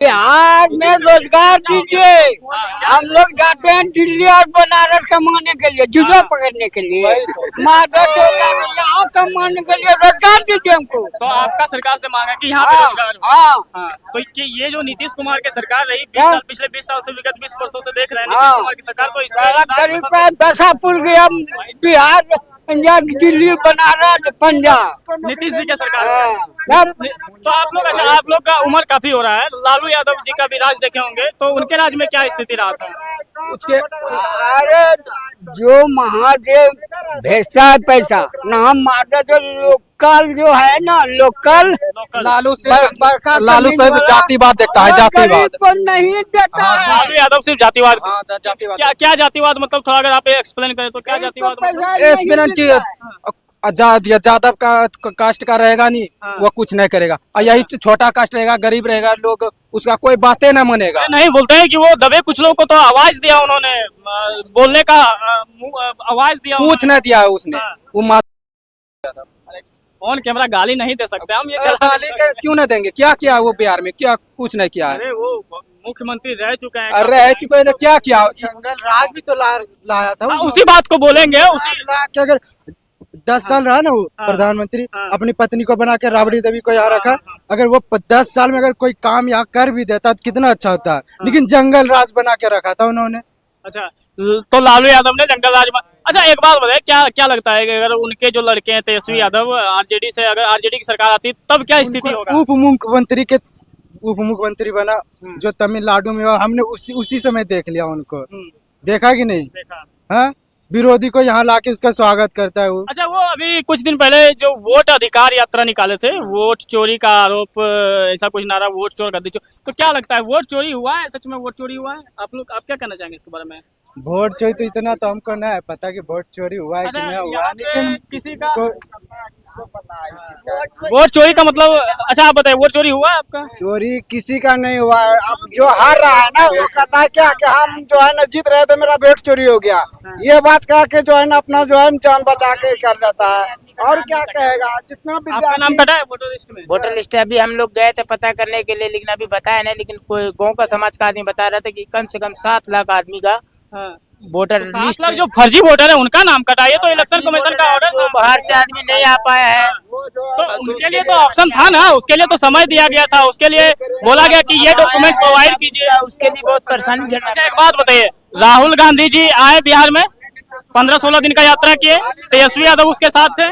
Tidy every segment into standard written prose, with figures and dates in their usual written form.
बिहार में रोजगार दीजिए। हम लोग जाते हैं दिल्ली और बनारस कमाने के लिए, जुआ पकड़ने के लिए, मादक यहाँ कमाने के लिए रोजगार दीजिए हमको। तो आपका सरकार से मांग है कि यहाँ पे रोजगार हो। हाँ। तो ये जो नीतीश कुमार की सरकार रही 20 साल, पिछले 20 साल से विगत 20 वर्षों से देख रहे हैं नीतीश कुमार की सरकार, तो इसका करीब दशापुर गया बिहार, पंजाब, दिल्ली, बनारस, पंजाब, नीतीश जी की सरकार है। तो आप लोग, अच्छा आप लोग का उम्र काफी हो रहा है, लालू यादव जी का भी राज देखे होंगे, तो उनके राज में क्या स्थिति रहा था? उसके अरे जो महादेव भेजता है पैसा ना, हम मारते जो लोकल जो है ना, लोकल लालू सिर्फ जातिवाद देखता है, जातिवाद नहीं देता है। लालू यादव सिर्फ जातिवाद। क्या जातिवाद मतलब, थोड़ा अगर आप एक्सप्लेन करें तो क्या जातिवाद मतलब? यादव का कास्ट का रहेगा नहीं, वो कुछ नहीं करेगा, और यही छोटा कास्ट रहेगा, गरीब रहेगा, लोग उसका कोई बातें न मानेगा। नहीं बोलते हैं कि वो दबे कुछ लोगों को तो आवाज दिया उन्होंने, बोलने का आवाज दिया, कुछ नहीं दिया है उसने। वो ऑन कैमरा गाली नहीं दे सकते हम, ये गाली क्यों नहीं देंगे? क्या किया वो बिहार में? क्या कुछ नहीं किया है? अरे वो मुख्यमंत्री रह चुके हैं, रह चुके हैं, क्या किया? जंगल राज भी तो लाया था। उसी बात को बोलेंगे। उसी अगर 10 साल रहा ना वो प्रधानमंत्री, अपनी पत्नी को बना के राबड़ी देवी को यहाँ रखा, अगर वो 10 साल में अगर कोई काम यहाँ कर भी देता तो कितना अच्छा होता है, लेकिन जंगल राज बना के रखा था उन्होंने। अच्छा, तो लालू यादव ने जंगल राज। अच्छा एक बात बताए, क्या लगता है कि अगर उनके जो लड़के हैं तेजस्वी यादव, आरजेडी से, अगर आरजेडी की सरकार आती तब क्या स्थिति होगा? उप मुख्यमंत्री बना जो तमिलनाडु में, हमने उसी समय देख लिया उनको, देखा कि नहीं? हाँ, विरोधी को यहाँ लाके उसका स्वागत करता है वो। अच्छा, वो अभी कुछ दिन पहले जो वोट अधिकार यात्रा निकाले थे, वोट चोरी का आरोप, ऐसा कुछ नारा, वोट चोर गद्दी चोर, तो क्या लगता है वोट चोरी हुआ है? सच में वोट चोरी हुआ है? आप क्या कहना चाहेंगे इसके बारे में? वोट चोरी तो इतना तो हमको नहीं है पता कि वोट चोरी हुआ है कि नहीं हुआ, लेकिन किसी का वोट चोरी का मतलब, अच्छा आप बताइए, वोट चोरी हुआ है आपका? चोरी किसी का नहीं हुआ है। अब जो हार रहा है ना, वो कहता है क्या कि हम जो है ना जीत रहे थे, मेरा वोट चोरी हो गया, ये बात कह के जो है ना अपना जो है जान बचा के कर जाता है, और क्या कहेगा? जितना भी आपका नाम कटा है वोटर लिस्ट में? वोटर लिस्ट अभी हम लोग गए थे पता करने के लिए, लेकिन अभी बताया नहीं, लेकिन कोई गांव का समाज का आदमी बता रहा था कि कम से कम 7 लाख आदमी का वोटर लिस्ट, जो फर्जी वोटर है उनका नाम कटाइए, तो इलेक्शन कमीशन का ऑर्डर। जो बाहर से आदमी नहीं आ पाया है तो उनके लिए तो ऑप्शन था ना, उसके लिए तो समय दिया गया था, उसके लिए बोला गया कि ये डॉक्यूमेंट प्रोवाइड कीजिए, उसके लिए बहुत परेशानी झेलना। अच्छा एक बात बताइए, राहुल गांधी जी आए बिहार में, 15-16 दिन का यात्रा किए, तेजस्वी यादव उसके साथ थे,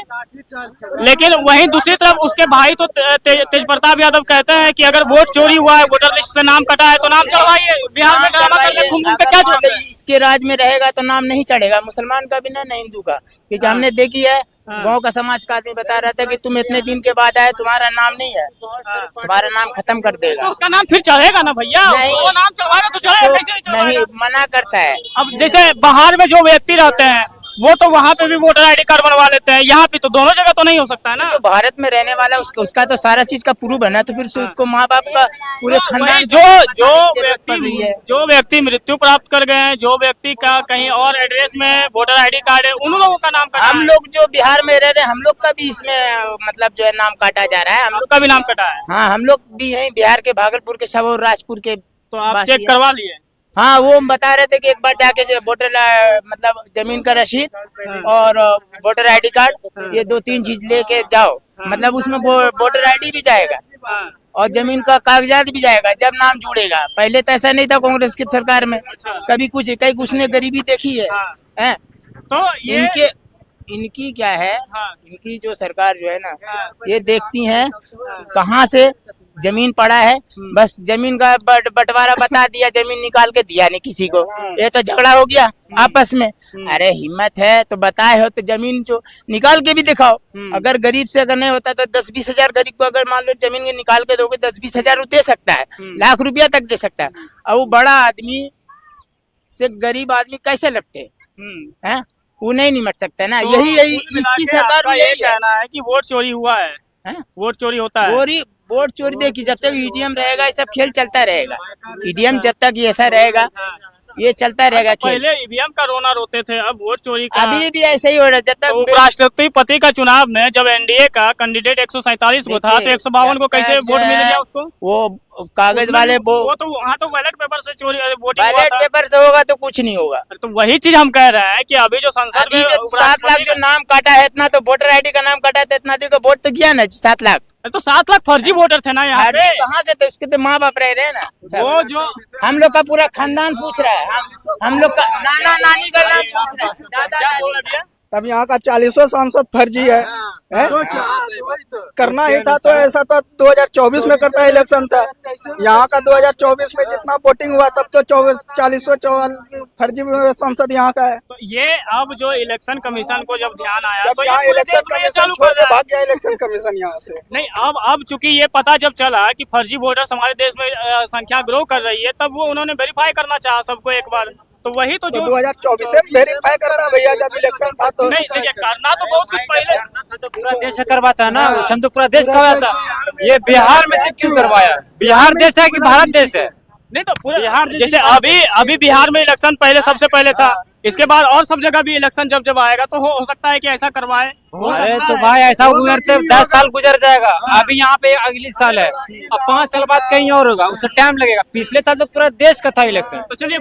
लेकिन वहीं दूसरी तरफ उसके भाई तो तेज प्रताप यादव कहते हैं कि अगर वोट चोरी हुआ है, वोटर लिस्ट से नाम कटा है, तो नाम चढ़वाइए। बिहार में ड्रामा करके घूम के क्या चढ़वाइए? इसके राज में रहेगा तो नाम नहीं चढ़ेगा, मुसलमान का भी ना हिंदू का, क्योंकि हमने देखी है गांव का समाज का आदमी बता रहा था कि तुम इतने दिन के बाद आए, तुम्हारा नाम नहीं है, तुम्हारा नाम खत्म कर देगा। तो उसका नाम फिर चढ़ेगा ना भैया? वो नाम चढ़वाएगा तो चढ़ेगा, कैसे नहीं चढ़वाएगा? नहीं, मना करता है। अब जैसे बाहर में जो व्यक्ति रहते हैं वो तो वहाँ पे भी वोटर आईडी कार्ड बनवा लेते हैं, यहाँ पे तो दोनों जगह तो नहीं हो सकता है ना? जो भारत में रहने वाला उसका तो सारा चीज का प्रूफ है ना, तो फिर उसको माँ बाप का पूरे खानदान जो व्यक्ति मृत्यु प्राप्त कर गए हैं, जो व्यक्ति का कहीं और एड्रेस में वोटर आईडी कार्ड है, उन लोगों का नाम कटा है। हम लोग जो बिहार में रह रहे हैं, हम लोग का भी इसमें मतलब जो है नाम काटा जा रहा है, हम लोग का भी नाम कटा है। हाँ, हम लोग भी यही बिहार के भागलपुर के सब और राजपुर के। तो आप चेक करवा लिए? हाँ, वो बता रहे थे कि एक बार जाके वोटर मतलब जमीन का रसीद और वोटर आईडी कार्ड, ये 2-3 चीज लेके जाओ, मतलब उसमें वोटर आईडी भी जाएगा और जमीन का कागजात भी जाएगा जब नाम जुड़ेगा। पहले तो ऐसा नहीं था कांग्रेस की सरकार में, कभी कुछ ने गरीबी देखी है। तो इनकी क्या है, इनकी जो सरकार जो है ना, ये देखती है कहाँ से जमीन पड़ा है, बस जमीन का बंटवारा बता दिया, जमीन निकाल के दिया नहीं किसी को, ये तो झगड़ा हो गया आपस में। अरे हिम्मत है तो बताए हो तो जमीन जो निकाल के भी दिखाओ। अगर गरीब से अगर नहीं होता तो 10-20 हजार गरीब को अगर मान लो जमीन के निकाल के दोगे, 10-20 हजार दे सकता है, लाख रुपया तक दे सकता है। और वो बड़ा आदमी से गरीब आदमी कैसे लपटे हैं, वो नहीं निमट सकता है ना। तो यही इसकी सरकार यही कहना है कि वोट चोरी हुआ है, वोट चोरी होता है। वोट चोरी देखिए, जब तक ईटीएम रहेगा ये सब खेल चलता रहेगा। ईटीएम जब तक ऐसा रहेगा ये चलता रहेगा खेल। पहले ईवीएम का रोना रोते थे, अब वोट चोरी का। अभी भी ऐसे ही हो रहा है। जब तक उपराष्ट्रपति का चुनाव में जब एनडीए का कैंडिडेट 147 को था, तो 152 को कैसे वोट मिल गया उसको? वो कागज वाले वो तो वहाँ तो बैलेट पेपर से चोरी वोटिंग हुआ बैलेट था। पेपर से होगा तो कुछ नहीं होगा। तो वही चीज हम कह रहे हैं कि अभी जो संसद अभी में जो 7 लाख जो नाम काटा है, इतना तो वोटर आईडी का नाम काटा था, इतना तो वोट तो गया ना 7 लाख। तो 7 लाख फर्जी वोटर थे ना यहाँ पे। कहाँ से? तो उसके तो माँ बाप रह रहे हैं ना सब। वो जो हम लोग का पूरा खानदान पूछ रहा है, हम लोग का नाना नानी का नाम पूछ रहा है, दादा क्या बोल दादी। रहे हैं? तब यहाँ का 40 सांसद फर्जी है, करना ही था तो ऐसा तो 2024 में करता इलेक्शन था। यहाँ का 2024 में जितना वोटिंग हुआ तब तो 40 फर्जी सांसद यहाँ का है। तो ये अब जो इलेक्शन कमीशन को जब ध्यान आया जब तो ये यहाँ पूरे इलेक्शन देश में ये कमीशन चालू छोड़ कर के रहा है। भाग गया इलेक्शन कमीशन यहाँ से। नहीं, अब चूंकि ये पता जब चला कि फर्जी वोटर्स हमारे देश में संख्या ग्रो कर रही है, तब वो उन्होंने वेरीफाई करना चाहा सबको एक बार। तो वही तो जो 2024 से वेरीफाई करता भैया, जब इलेक्शन था तो नहीं, देखिए करना तो बहुत कुछ पहले तो पूरा देश करवाता है ना, हम तो पूरा देश करवाता। ये बिहार में से क्यों करवाया? बिहार देश है कि भारत देश है? नहीं तो पूरा बिहार जैसे अभी बिहार में इलेक्शन पहले सबसे पहले था, इसके बाद और सब जगह भी इलेक्शन जब आएगा तो हो सकता है कि ऐसा करवाए। अरे तो भाई ऐसा गुजरते 10 साल गुजर जाएगा। अभी यहाँ पे अगली साल है, अब 5 साल बाद कहीं और होगा, उससे टाइम लगेगा। पिछले साल तो पूरा देश का था इलेक्शन। तो चलिए